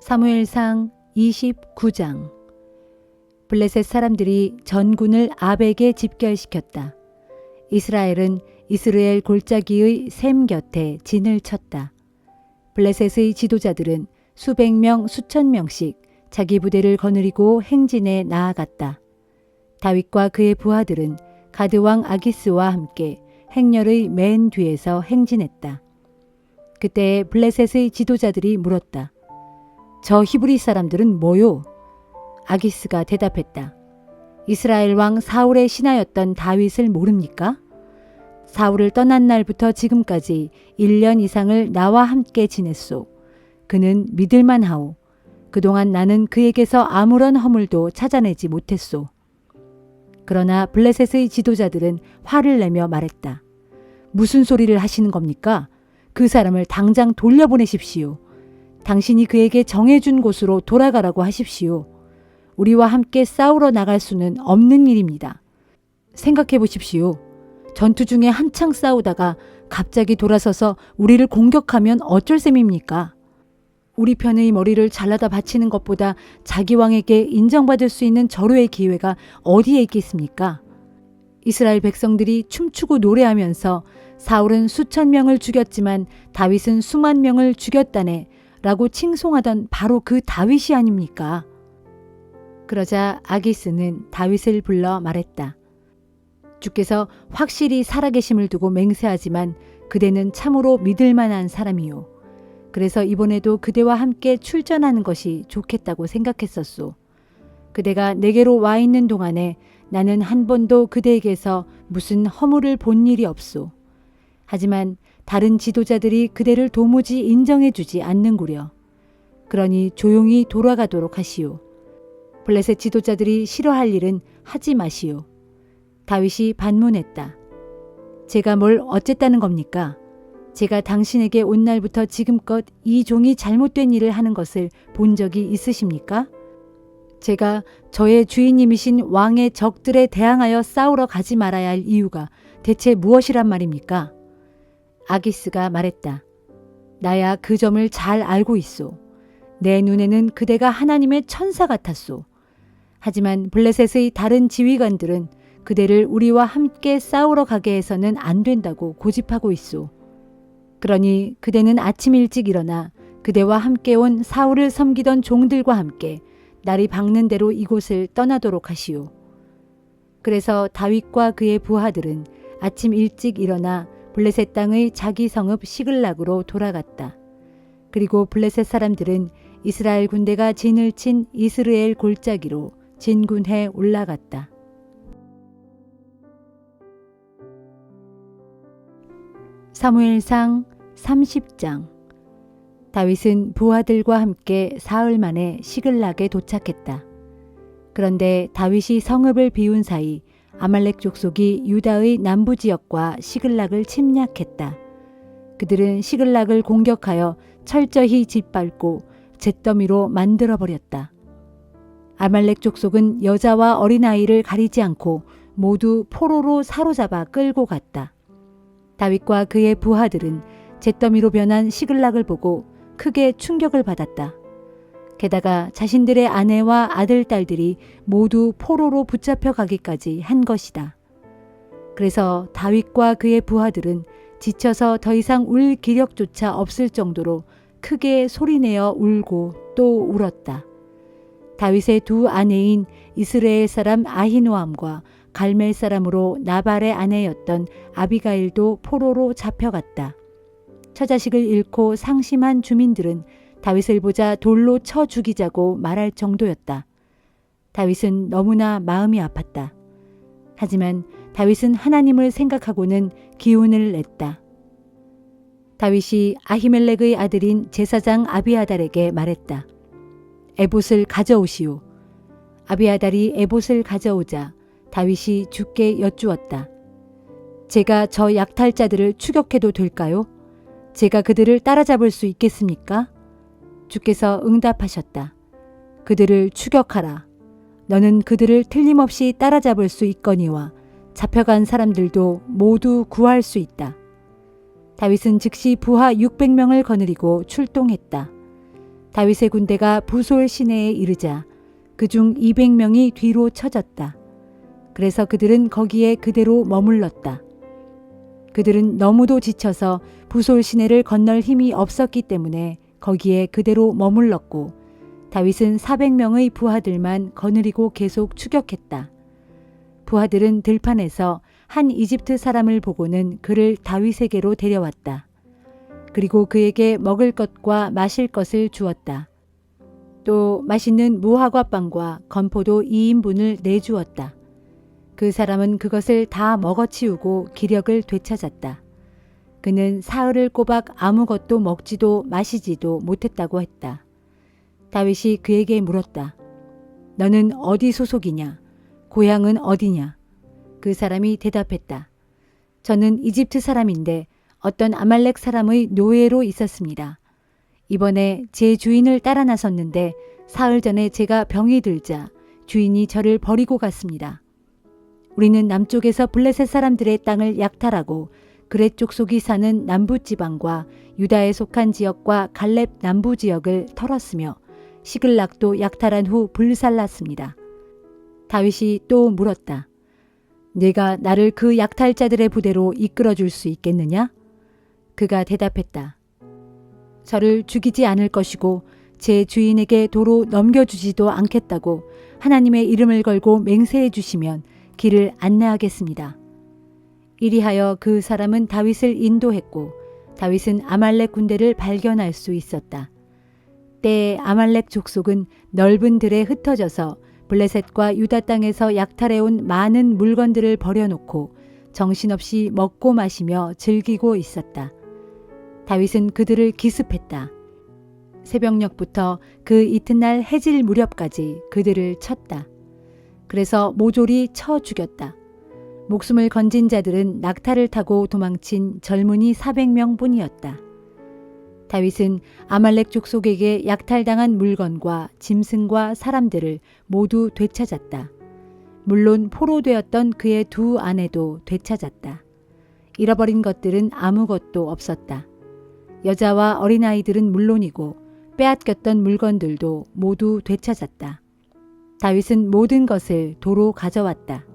사무엘상 29장. 블레셋 사람들이 전군을 아벡에 집결시켰다. 이스라엘은 이스라엘 골짜기의 셈 곁에 진을 쳤다. 블레셋의 지도자들은 수백 명, 수천 명씩 자기 부대를 거느리고 행진에 나아갔다. 다윗과 그의 부하들은 가드왕 아기스와 함께 행렬의 맨 뒤에서 행진했다. 그때 블레셋의 지도자들이 물었다. 저 히브리 사람들은 뭐요? 아기스가 대답했다. 이스라엘 왕 사울의 신하였던 다윗을 모릅니까? 사울을 떠난 날부터 지금까지 1년 이상을 나와 함께 지냈소. 그는 믿을만하오. 그동안 나는 그에게서 아무런 허물도 찾아내지 못했소. 그러나 블레셋의 지도자들은 화를 내며 말했다. 무슨 소리를 하시는 겁니까? 그 사람을 당장 돌려보내십시오. 당신이 그에게 정해준 곳으로 돌아가라고 하십시오. 우리와 함께 싸우러 나갈 수는 없는 일입니다. 생각해 보십시오. 전투 중에 한창 싸우다가 갑자기 돌아서서 우리를 공격하면 어쩔 셈입니까? 우리 편의 머리를 잘라다 바치는 것보다 자기 왕에게 인정받을 수 있는 절호의 기회가 어디에 있겠습니까? 이스라엘 백성들이 춤추고 노래하면서 사울은 수천 명을 죽였지만 다윗은 수만 명을 죽였다네 라고 칭송하던 바로 그 다윗이 아닙니까? 그러자 아기스는 다윗을 불러 말했다. 주께서 확실히 살아계심을 두고 맹세하지만 그대는 참으로 믿을 만한 사람이요. 그래서 이번에도 그대와 함께 출전하는 것이 좋겠다고 생각했었소. 그대가 내게로 와 있는 동안에 나는 한 번도 그대에게서 무슨 허물을 본 일이 없소. 하지만 다른 지도자들이 그대를 도무지 인정해 주지 않는구려. 그러니 조용히 돌아가도록 하시오. 블레셋 지도자들이 싫어할 일은 하지 마시오. 다윗이 반문했다. 제가 뭘 어쨌다는 겁니까? 제가 당신에게 온 날부터 지금껏 이 종이 잘못된 일을 하는 것을 본 적이 있으십니까? 제가 저의 주인님이신 왕의 적들에 대항하여 싸우러 가지 말아야 할 이유가 대체 무엇이란 말입니까? 아기스가 말했다. 나야 그 점을 잘 알고 있소. 내 눈에는 그대가 하나님의 천사 같았소. 하지만 블레셋의 다른 지휘관들은 그대를 우리와 함께 싸우러 가게 해서는 안 된다고 고집하고 있소. 그러니 그대는 아침 일찍 일어나 그대와 함께 온 사울을 섬기던 종들과 함께 날이 밝는 대로 이곳을 떠나도록 하시오. 그래서 다윗과 그의 부하들은 아침 일찍 일어나 블레셋 땅의 자기 성읍 시글락으로 돌아갔다. 그리고 블레셋 사람들은 이스라엘 군대가 진을 친 이스라엘 골짜기로 진군해 올라갔다. 사무엘상 30장. 다윗은 부하들과 함께 사흘 만에 시글락에 도착했다. 그런데 다윗이 성읍을 비운 사이 아말렉 족속이 유다의 남부 지역과 시글락을 침략했다. 그들은 시글락을 공격하여 철저히 짓밟고 잿더미로 만들어버렸다. 아말렉 족속은 여자와 어린아이를 가리지 않고 모두 포로로 사로잡아 끌고 갔다. 다윗과 그의 부하들은 잿더미로 변한 시글락을 보고 크게 충격을 받았다. 게다가 자신들의 아내와 아들, 딸들이 모두 포로로 붙잡혀 가기까지 한 것이다. 그래서 다윗과 그의 부하들은 지쳐서 더 이상 울 기력조차 없을 정도로 크게 소리내어 울고 또 울었다. 다윗의 두 아내인 이스라엘 사람 아히노암과 갈멜 사람으로 나발의 아내였던 아비가일도 포로로 잡혀갔다. 처자식을 잃고 상심한 주민들은 다윗을 보자 돌로 쳐 죽이자고 말할 정도였다. 다윗은 너무나 마음이 아팠다. 하지만 다윗은 하나님을 생각하고는 기운을 냈다. 다윗이 아히멜렉의 아들인 제사장 아비아달에게 말했다. 에봇을 가져오시오. 아비아달이 에봇을 가져오자 다윗이 주께 여쭈었다. 제가 저 약탈자들을 추격해도 될까요? 제가 그들을 따라잡을 수 있겠습니까? 주께서 응답하셨다. 그들을 추격하라. 너는 그들을 틀림없이 따라잡을 수 있거니와 잡혀간 사람들도 모두 구할 수 있다. 다윗은 즉시 부하 600명을 거느리고 출동했다. 다윗의 군대가 부솔 시내에 이르자 그중 200명이 뒤로 쳐졌다. 그래서 그들은 거기에 그대로 머물렀다. 그들은 너무도 지쳐서 부솔 시내를 건널 힘이 없었기 때문에 거기에 그대로 머물렀고 다윗은 400명의 부하들만 거느리고 계속 추격했다. 부하들은 들판에서 한 이집트 사람을 보고는 그를 다윗에게로 데려왔다. 그리고 그에게 먹을 것과 마실 것을 주었다. 또 맛있는 무화과빵과 건포도 2인분을 내주었다. 그 사람은 그것을 다 먹어치우고 기력을 되찾았다. 그는 사흘을 꼬박 아무것도 먹지도 마시지도 못했다고 했다. 다윗이 그에게 물었다. 너는 어디 소속이냐? 고향은 어디냐? 그 사람이 대답했다. 저는 이집트 사람인데 어떤 아말렉 사람의 노예로 있었습니다. 이번에 제 주인을 따라 나섰는데 사흘 전에 제가 병이 들자 주인이 저를 버리고 갔습니다. 우리는 남쪽에서 블레셋 사람들의 땅을 약탈하고 그렛 족속이 사는 남부지방과 유다에 속한 지역과 갈렙 남부 지역을 털었으며 시글락도 약탈한 후 불살랐습니다. 다윗이 또 물었다. 네가 나를 그 약탈자들의 부대로 이끌어줄 수 있겠느냐? 그가 대답했다. 저를 죽이지 않을 것이고 제 주인에게 도로 넘겨주지도 않겠다고 하나님의 이름을 걸고 맹세해 주시면 길을 안내하겠습니다. 이리하여 그 사람은 다윗을 인도했고 다윗은 아말렉 군대를 발견할 수 있었다. 때에 아말렉 족속은 넓은 들에 흩어져서 블레셋과 유다 땅에서 약탈해온 많은 물건들을 버려놓고 정신없이 먹고 마시며 즐기고 있었다. 다윗은 그들을 기습했다. 새벽녘부터 그 이튿날 해질 무렵까지 그들을 쳤다. 그래서 모조리 쳐 죽였다. 목숨을 건진 자들은 낙타를 타고 도망친 젊은이 400명 뿐이었다. 다윗은 아말렉 족속에게 약탈당한 물건과 짐승과 사람들을 모두 되찾았다. 물론 포로되었던 그의 두 아내도 되찾았다. 잃어버린 것들은 아무것도 없었다. 여자와 어린아이들은 물론이고 빼앗겼던 물건들도 모두 되찾았다. 다윗은 모든 것을 도로 가져왔다.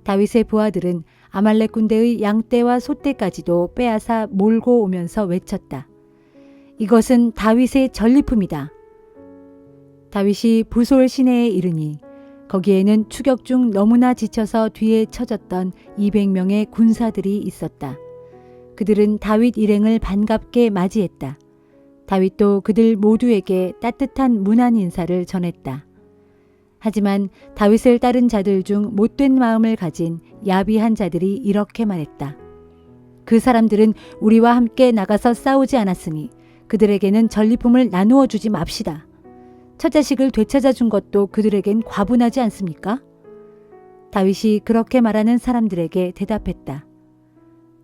다윗의 부하들은 아말렉 군대의 양떼와 소떼까지도 빼앗아 몰고 오면서 외쳤다. 이것은 다윗의 전리품이다. 다윗이 부솔 시내에 이르니 거기에는 추격 중 너무나 지쳐서 뒤에 처졌던 200명의 군사들이 있었다. 그들은 다윗 일행을 반갑게 맞이했다. 다윗도 그들 모두에게 따뜻한 문안 인사를 전했다. 하지만 다윗을 따른 자들 중 못된 마음을 가진 야비한 자들이 이렇게 말했다. 그 사람들은 우리와 함께 나가서 싸우지 않았으니 그들에게는 전리품을 나누어 주지 맙시다. 처자식을 되찾아 준 것도 그들에겐 과분하지 않습니까? 다윗이 그렇게 말하는 사람들에게 대답했다.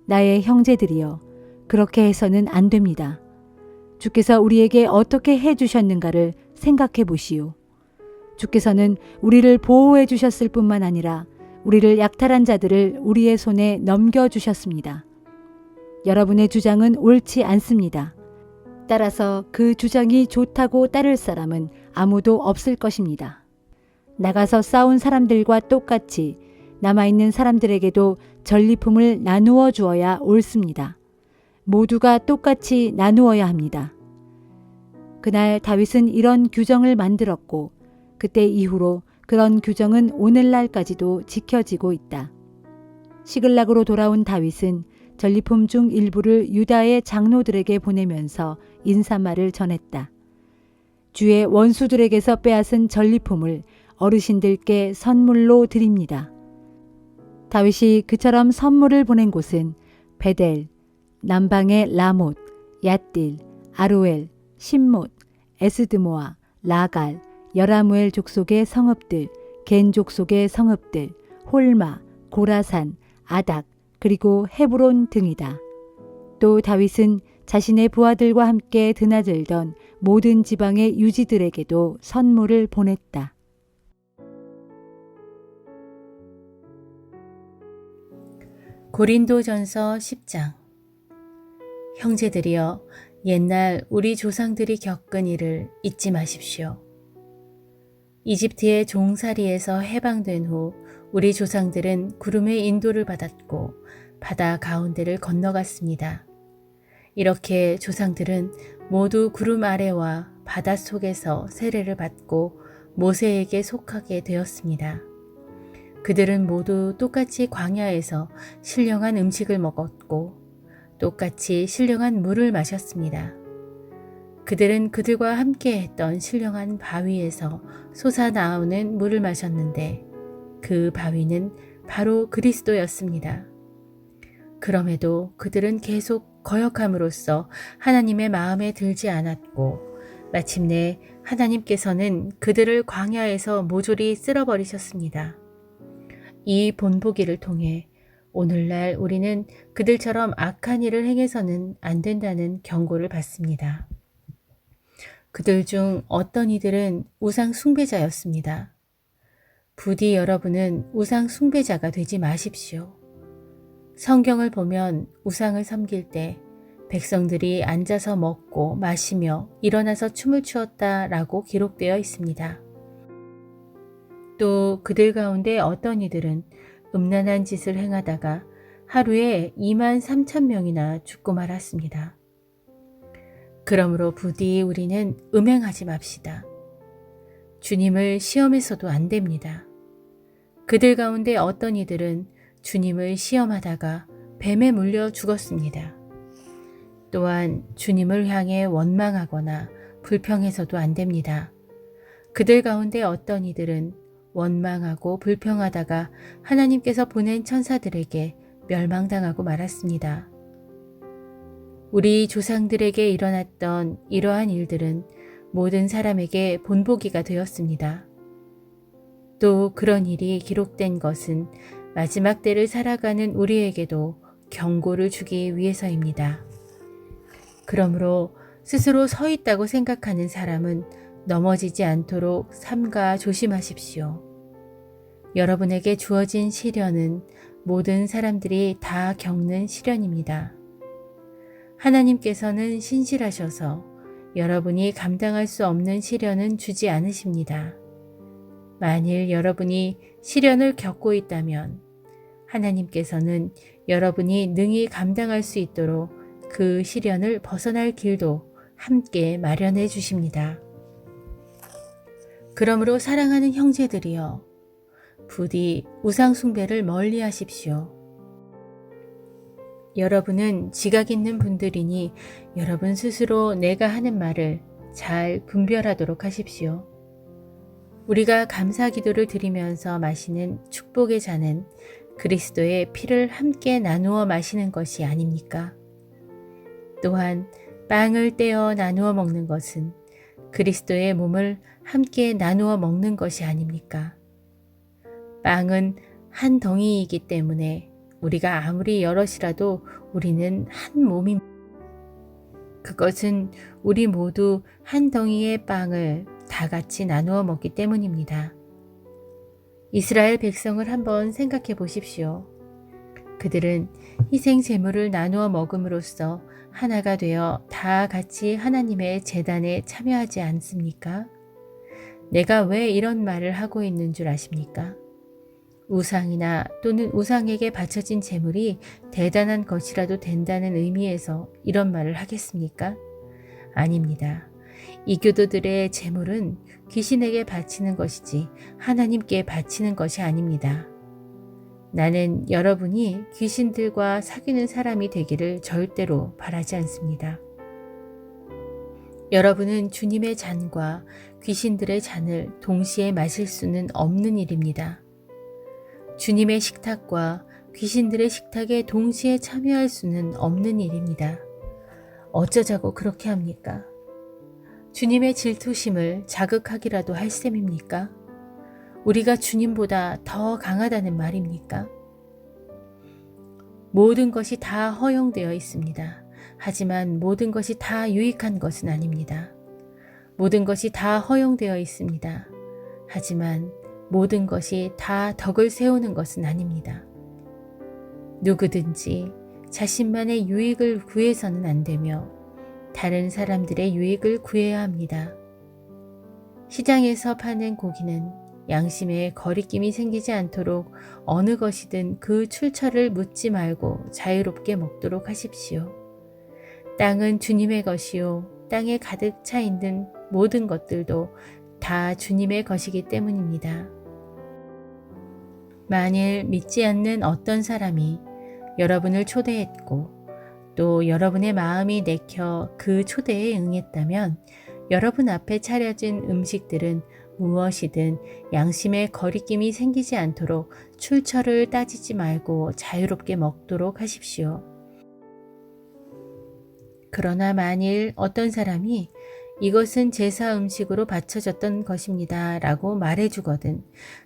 나의 형제들이여, 그렇게 해서는 안 됩니다. 주께서 우리에게 어떻게 해 주셨는가를 생각해 보시오. 주께서는 우리를 보호해 주셨을 뿐만 아니라 우리를 약탈한 자들을 우리의 손에 넘겨주셨습니다. 여러분의 주장은 옳지 않습니다. 따라서 그 주장이 좋다고 따를 사람은 아무도 없을 것입니다. 나가서 싸운 사람들과 똑같이 남아있는 사람들에게도 전리품을 나누어 주어야 옳습니다. 모두가 똑같이 나누어야 합니다. 그날 다윗은 이런 규정을 만들었고 그때 이후로 그런 규정은 오늘날까지도 지켜지고 있다. 시글락으로 돌아온 다윗은 전리품 중 일부를 유다의 장로들에게 보내면서 인사말을 전했다. 주의 원수들에게서 빼앗은 전리품을 어르신들께 선물로 드립니다. 다윗이 그처럼 선물을 보낸 곳은 베델, 남방의 라못, 얏딜, 아로엘, 신못, 에스드모아, 라갈, 여라무엘 족속의 성읍들, 겐 족속의 성읍들, 홀마, 고라산, 아닥, 그리고 헤브론 등이다. 또 다윗은 자신의 부하들과 함께 드나들던 모든 지방의 유지들에게도 선물을 보냈다. 고린도전서 10장. 형제들이여, 옛날 우리 조상들이 겪은 일을 잊지 마십시오. 이집트의 종살이에서 해방된 후 우리 조상들은 구름의 인도를 받았고 바다 가운데를 건너갔습니다. 이렇게 조상들은 모두 구름 아래와 바다 속에서 세례를 받고 모세에게 속하게 되었습니다. 그들은 모두 똑같이 광야에서 신령한 음식을 먹었고 똑같이 신령한 물을 마셨습니다. 그들은 그들과 함께 했던 신령한 바위에서 솟아나오는 물을 마셨는데 그 바위는 바로 그리스도였습니다. 그럼에도 그들은 계속 거역함으로써 하나님의 마음에 들지 않았고 마침내 하나님께서는 그들을 광야에서 모조리 쓸어버리셨습니다. 이 본보기를 통해 오늘날 우리는 그들처럼 악한 일을 행해서는 안 된다는 경고를 받습니다. 그들 중 어떤 이들은 우상 숭배자였습니다. 부디 여러분은 우상 숭배자가 되지 마십시오. 성경을 보면 우상을 섬길 때 백성들이 앉아서 먹고 마시며 일어나서 춤을 추었다라고 기록되어 있습니다. 또 그들 가운데 어떤 이들은 음란한 짓을 행하다가 하루에 23,000명이나 죽고 말았습니다. 그러므로 부디 우리는 음행하지 맙시다. 주님을 시험해서도 안 됩니다. 그들 가운데 어떤 이들은 주님을 시험하다가 뱀에 물려 죽었습니다. 또한 주님을 향해 원망하거나 불평해서도 안 됩니다. 그들 가운데 어떤 이들은 원망하고 불평하다가 하나님께서 보낸 천사들에게 멸망당하고 말았습니다. 우리 조상들에게 일어났던 이러한 일들은 모든 사람에게 본보기가 되었습니다. 또 그런 일이 기록된 것은 마지막 때를 살아가는 우리에게도 경고를 주기 위해서입니다. 그러므로 스스로 서 있다고 생각하는 사람은 넘어지지 않도록 삼가 조심하십시오. 여러분에게 주어진 시련은 모든 사람들이 다 겪는 시련입니다. 하나님께서는 신실하셔서 여러분이 감당할 수 없는 시련은 주지 않으십니다. 만일 여러분이 시련을 겪고 있다면 하나님께서는 여러분이 능히 감당할 수 있도록 그 시련을 벗어날 길도 함께 마련해 주십니다. 그러므로 사랑하는 형제들이여, 부디 우상 숭배를 멀리 하십시오. 여러분은 지각 있는 분들이니 여러분 스스로 내가 하는 말을 잘 분별하도록 하십시오. 우리가 감사 기도를 드리면서 마시는 축복의 잔은 그리스도의 피를 함께 나누어 마시는 것이 아닙니까? 또한 빵을 떼어 나누어 먹는 것은 그리스도의 몸을 함께 나누어 먹는 것이 아닙니까? 빵은 한 덩이이기 때문에 우리가 아무리 여럿이라도 우리는 한 몸입니다. 그것은 우리 모두 한 덩이의 빵을 다 같이 나누어 먹기 때문입니다. 이스라엘 백성을 한번 생각해 보십시오. 그들은 희생 제물을 나누어 먹음으로써 하나가 되어 다 같이 하나님의 제단에 참여하지 않습니까? 내가 왜 이런 말을 하고 있는 줄 아십니까? 우상이나 또는 우상에게 바쳐진 제물이 대단한 것이라도 된다는 의미에서 이런 말을 하겠습니까? 아닙니다. 이 교도들의 제물은 귀신에게 바치는 것이지 하나님께 바치는 것이 아닙니다. 나는 여러분이 귀신들과 사귀는 사람이 되기를 절대로 바라지 않습니다. 여러분은 주님의 잔과 귀신들의 잔을 동시에 마실 수는 없는 일입니다. 주님의 식탁과 귀신들의 식탁에 동시에 참여할 수는 없는 일입니다. 어쩌자고 그렇게 합니까? 주님의 질투심을 자극하기라도 할 셈입니까? 우리가 주님보다 더 강하다는 말입니까? 모든 것이 다 허용되어 있습니다. 하지만 모든 것이 다 유익한 것은 아닙니다. 모든 것이 다 허용되어 있습니다. 하지만 모든 것이 다 덕을 세우는 것은 아닙니다. 누구든지 자신만의 유익을 구해서는 안 되며 다른 사람들의 유익을 구해야 합니다. 시장에서 파는 고기는 양심에 거리낌이 생기지 않도록 어느 것이든 그 출처를 묻지 말고 자유롭게 먹도록 하십시오. 땅은 주님의 것이요 땅에 가득 차 있는 모든 것들도 다 주님의 것이기 때문입니다. 만일 믿지 않는 어떤 사람이 여러분을 초대했고 또 여러분의 마음이 내켜 그 초대에 응했다면 여러분 앞에 차려진 음식들은 무엇이든 양심에 거리낌이 생기지 않도록 출처를 따지지 말고 자유롭게 먹도록 하십시오. 그러나 만일 어떤 사람이 이것은 제사 음식으로 바쳐졌던 것입니다 라고 말해주거든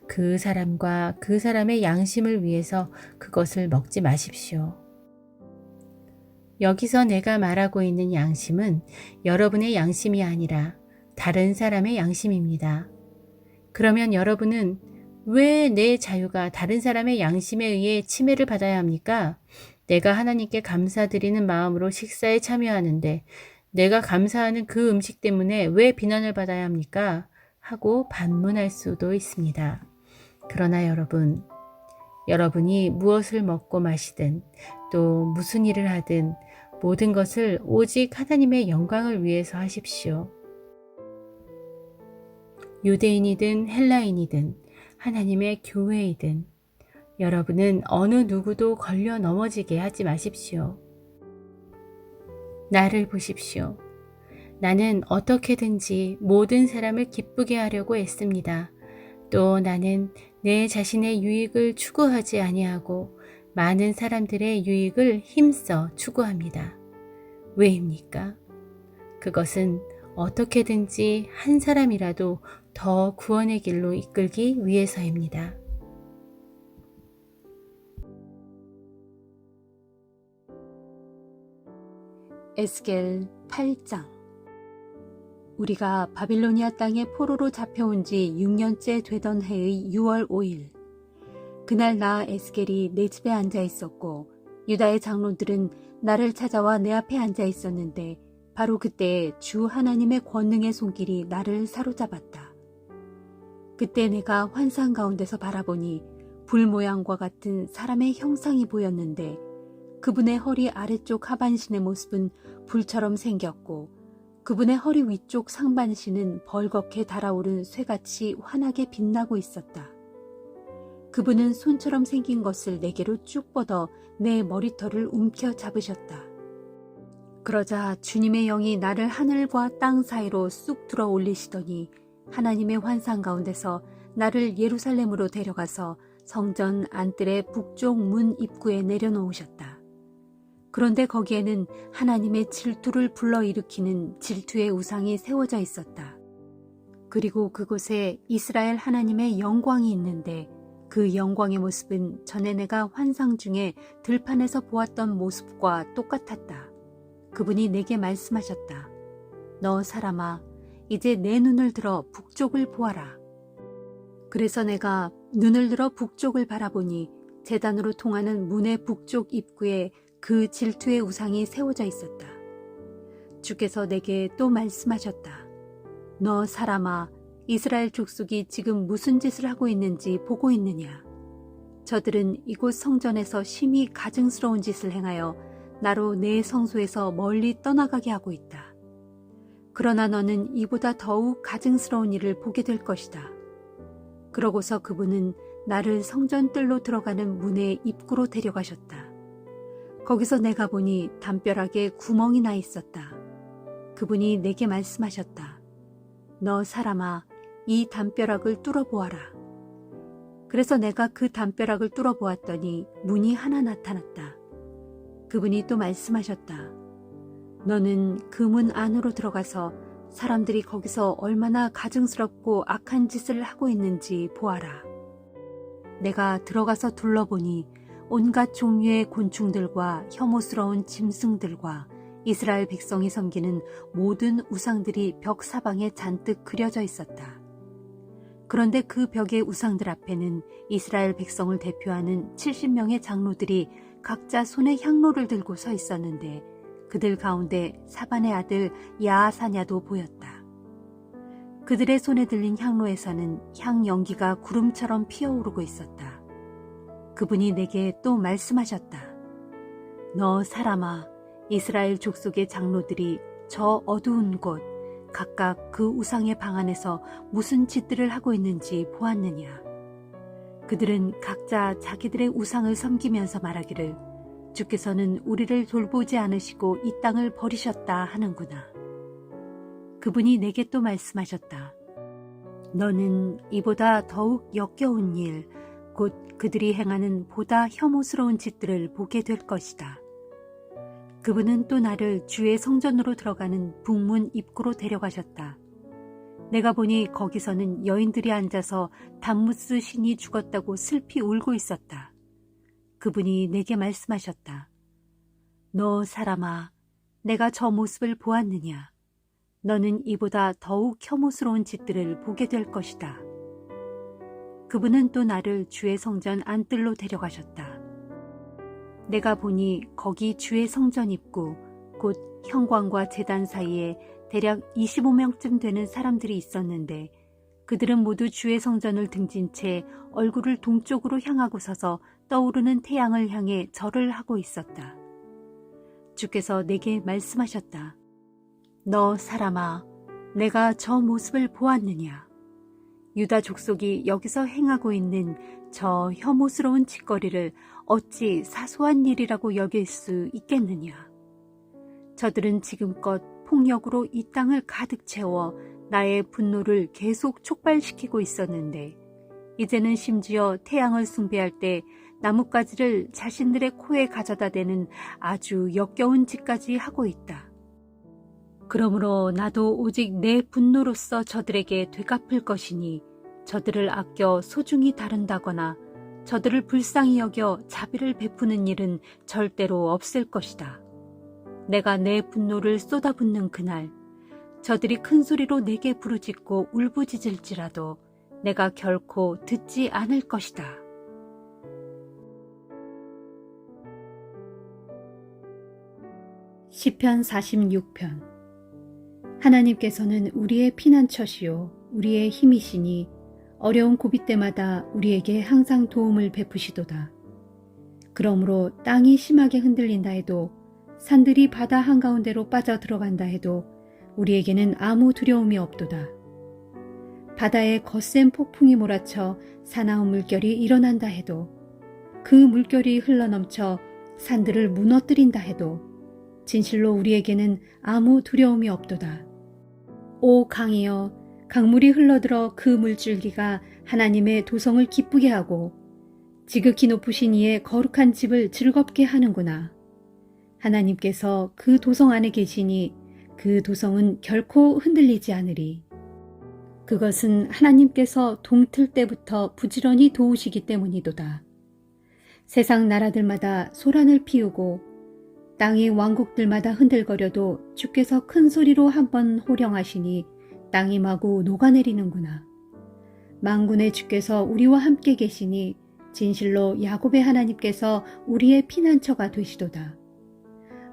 그 사람과 그 사람의 양심을 위해서 그것을 먹지 마십시오. 여기서 내가 말하고 있는 양심은 여러분의 양심이 아니라 다른 사람의 양심입니다. 그러면 여러분은 왜 내 자유가 다른 사람의 양심에 의해 침해를 받아야 합니까? 내가 하나님께 감사드리는 마음으로 식사에 참여하는데 내가 감사하는 그 음식 때문에 왜 비난을 받아야 합니까? 하고 반문할 수도 있습니다. 그러나 여러분이 무엇을 먹고 마시든 또 무슨 일을 하든 모든 것을 오직 하나님의 영광을 위해서 하십시오. 유대인이든 헬라인이든 하나님의 교회이든 여러분은 어느 누구도 걸려 넘어지게 하지 마십시오. 나를 보십시오. 나는 어떻게든지 모든 사람을 기쁘게 하려고 애씁니다. 또 나는 내 자신의 유익을 추구하지 아니하고 많은 사람들의 유익을 힘써 추구합니다. 왜입니까? 그것은 어떻게든지 한 사람이라도 더 구원의 길로 이끌기 위해서입니다. 에스겔 8장. 우리가 바빌로니아 땅에 포로로 잡혀온 지 6년째 되던 해의 6월 5일 그날 나 에스겔이 내 집에 앉아 있었고 유다의 장로들은 나를 찾아와 내 앞에 앉아 있었는데 바로 그때 주 하나님의 권능의 손길이 나를 사로잡았다. 그때 내가 환상 가운데서 바라보니 불 모양과 같은 사람의 형상이 보였는데 그분의 허리 아래쪽 하반신의 모습은 불처럼 생겼고 그분의 허리 위쪽 상반신은 벌겋게 달아오른 쇠같이 환하게 빛나고 있었다. 그분은 손처럼 생긴 것을 내게로 쭉 뻗어 내 머리털을 움켜 잡으셨다. 그러자 주님의 영이 나를 하늘과 땅 사이로 쑥 들어 올리시더니 하나님의 환상 가운데서 나를 예루살렘으로 데려가서 성전 안뜰의 북쪽 문 입구에 내려놓으셨다. 그런데 거기에는 하나님의 질투를 불러일으키는 질투의 우상이 세워져 있었다. 그리고 그곳에 이스라엘 하나님의 영광이 있는데 그 영광의 모습은 전에 내가 환상 중에 들판에서 보았던 모습과 똑같았다. 그분이 내게 말씀하셨다. 너 사람아, 이제 내 눈을 들어 북쪽을 보아라. 그래서 내가 눈을 들어 북쪽을 바라보니 제단으로 통하는 문의 북쪽 입구에 그 질투의 우상이 세워져 있었다. 주께서 내게 또 말씀하셨다. 너 사람아, 이스라엘 족속이 지금 무슨 짓을 하고 있는지 보고 있느냐? 저들은 이곳 성전에서 심히 가증스러운 짓을 행하여 나로 내 성소에서 멀리 떠나가게 하고 있다. 그러나 너는 이보다 더욱 가증스러운 일을 보게 될 것이다. 그러고서 그분은 나를 성전 뜰로 들어가는 문의 입구로 데려가셨다. 거기서 내가 보니 담벼락에 구멍이 나 있었다. 그분이 내게 말씀하셨다. 너 사람아, 이 담벼락을 뚫어보아라. 그래서 내가 그 담벼락을 뚫어보았더니 문이 하나 나타났다. 그분이 또 말씀하셨다. 너는 그 문 안으로 들어가서 사람들이 거기서 얼마나 가증스럽고 악한 짓을 하고 있는지 보아라. 내가 들어가서 둘러보니 온갖 종류의 곤충들과 혐오스러운 짐승들과 이스라엘 백성이 섬기는 모든 우상들이 벽 사방에 잔뜩 그려져 있었다. 그런데 그 벽의 우상들 앞에는 이스라엘 백성을 대표하는 70명의 장로들이 각자 손에 향로를 들고 서 있었는데 그들 가운데 사반의 아들 야하사냐도 보였다. 그들의 손에 들린 향로에서는 향 연기가 구름처럼 피어오르고 있었다. 그분이 내게 또 말씀하셨다. 너 사람아, 이스라엘 족속의 장로들이 저 어두운 곳 각각 그 우상의 방 안에서 무슨 짓들을 하고 있는지 보았느냐. 그들은 각자 자기들의 우상을 섬기면서 말하기를 주께서는 우리를 돌보지 않으시고 이 땅을 버리셨다 하는구나. 그분이 내게 또 말씀하셨다. 너는 이보다 더욱 역겨운 일, 곧 그들이 행하는 보다 혐오스러운 짓들을 보게 될 것이다. 그분은 또 나를 주의 성전으로 들어가는 북문 입구로 데려가셨다. 내가 보니 거기서는 여인들이 앉아서 담무스 신이 죽었다고 슬피 울고 있었다. 그분이 내게 말씀하셨다. 너 사람아, 내가 저 모습을 보았느냐? 너는 이보다 더욱 혐오스러운 짓들을 보게 될 것이다. 그분은 또 나를 주의 성전 안뜰로 데려가셨다. 내가 보니 거기 주의 성전 입구, 곧 형광과 제단 사이에 대략 25명쯤 되는 사람들이 있었는데 그들은 모두 주의 성전을 등진 채 얼굴을 동쪽으로 향하고 서서 떠오르는 태양을 향해 절을 하고 있었다. 주께서 내게 말씀하셨다. 너 사람아, 내가 저 모습을 보았느냐? 유다 족속이 여기서 행하고 있는 저 혐오스러운 짓거리를 어찌 사소한 일이라고 여길 수 있겠느냐? 저들은 지금껏 폭력으로 이 땅을 가득 채워 나의 분노를 계속 촉발시키고 있었는데 이제는 심지어 태양을 숭배할 때 나뭇가지를 자신들의 코에 가져다 대는 아주 역겨운 짓까지 하고 있다. 그러므로 나도 오직 내 분노로서 저들에게 되갚을 것이니 저들을 아껴 소중히 다룬다거나 저들을 불쌍히 여겨 자비를 베푸는 일은 절대로 없을 것이다. 내가 내 분노를 쏟아붓는 그날 저들이 큰 소리로 내게 부르짖고 울부짖을지라도 내가 결코 듣지 않을 것이다. 시편 46편. 하나님께서는 우리의 피난처시요 우리의 힘이시니 어려운 고비 때마다 우리에게 항상 도움을 베푸시도다. 그러므로 땅이 심하게 흔들린다 해도 산들이 바다 한가운데로 빠져 들어간다 해도 우리에게는 아무 두려움이 없도다. 바다에 거센 폭풍이 몰아쳐 사나운 물결이 일어난다 해도 그 물결이 흘러넘쳐 산들을 무너뜨린다 해도 진실로 우리에게는 아무 두려움이 없도다. 오 강이여, 강물이 흘러들어 그 물줄기가 하나님의 도성을 기쁘게 하고 지극히 높으신 이의 거룩한 집을 즐겁게 하는구나. 하나님께서 그 도성 안에 계시니 그 도성은 결코 흔들리지 않으리. 그것은 하나님께서 동틀 때부터 부지런히 도우시기 때문이도다. 세상 나라들마다 소란을 피우고 땅의 왕국들마다 흔들거려도 주께서 큰 소리로 한번 호령하시니 땅이 마구 녹아내리는구나. 만군의 주께서 우리와 함께 계시니 진실로 야곱의 하나님께서 우리의 피난처가 되시도다.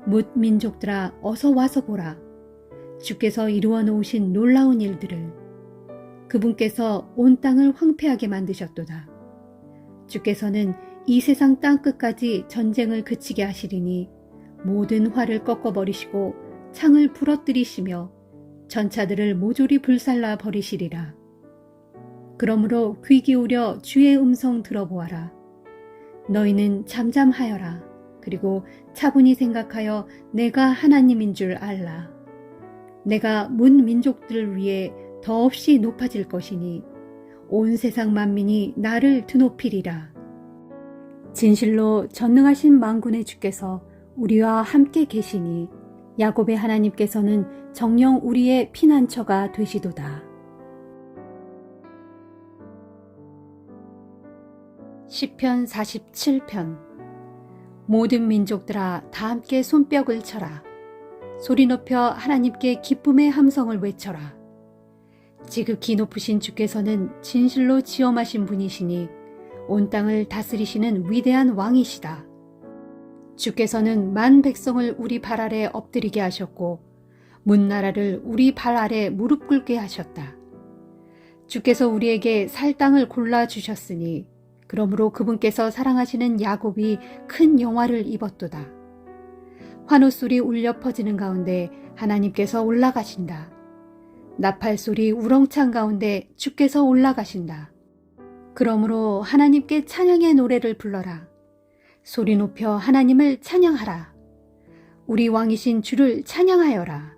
뭇 민족들아 어서 와서 보라. 주께서 이루어 놓으신 놀라운 일들을. 그분께서 온 땅을 황폐하게 만드셨도다. 주께서는 이 세상 땅끝까지 전쟁을 그치게 하시리니 모든 활을 꺾어버리시고 창을 부러뜨리시며 전차들을 모조리 불살라 버리시리라. 그러므로 귀 기울여 주의 음성 들어보아라. 너희는 잠잠하여라. 그리고 차분히 생각하여 내가 하나님인 줄 알라. 내가 문 민족들을 위해 더없이 높아질 것이니 온 세상 만민이 나를 드높이리라. 진실로 전능하신 만군의 주께서 우리와 함께 계시니 야곱의 하나님께서는 정녕 우리의 피난처가 되시도다. 시편 47편. 모든 민족들아 다 함께 손뼉을 쳐라. 소리 높여 하나님께 기쁨의 함성을 외쳐라. 지극히 높으신 주께서는 진실로 지엄하신 분이시니 온 땅을 다스리시는 위대한 왕이시다. 주께서는 만 백성을 우리 발 아래 엎드리게 하셨고 문나라를 우리 발 아래 무릎 꿇게 하셨다. 주께서 우리에게 살 땅을 골라주셨으니 그러므로 그분께서 사랑하시는 야곱이 큰 영화를 입었도다. 환호소리 울려 퍼지는 가운데 하나님께서 올라가신다. 나팔소리 우렁찬 가운데 주께서 올라가신다. 그러므로 하나님께 찬양의 노래를 불러라. 소리 높여 하나님을 찬양하라. 우리 왕이신 주를 찬양하여라.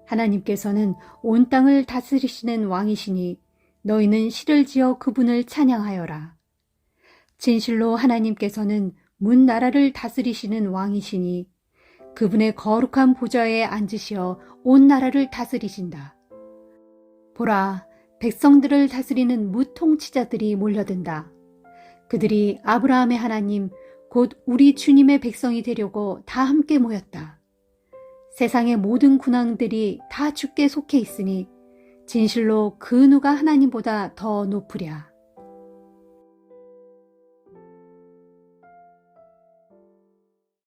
하나님께서는 온 땅을 다스리시는 왕이시니 너희는 시를 지어 그분을 찬양하여라. 진실로 하나님께서는 문 나라를 다스리시는 왕이시니 그분의 거룩한 보좌에 앉으시어 온 나라를 다스리신다. 보라, 백성들을 다스리는 무통치자들이 몰려든다. 그들이 아브라함의 하나님, 곧 우리 주님의 백성이 되려고 다 함께 모였다. 세상의 모든 군왕들이 다 주께 속해 있으니 진실로 그 누가 하나님보다 더 높으랴.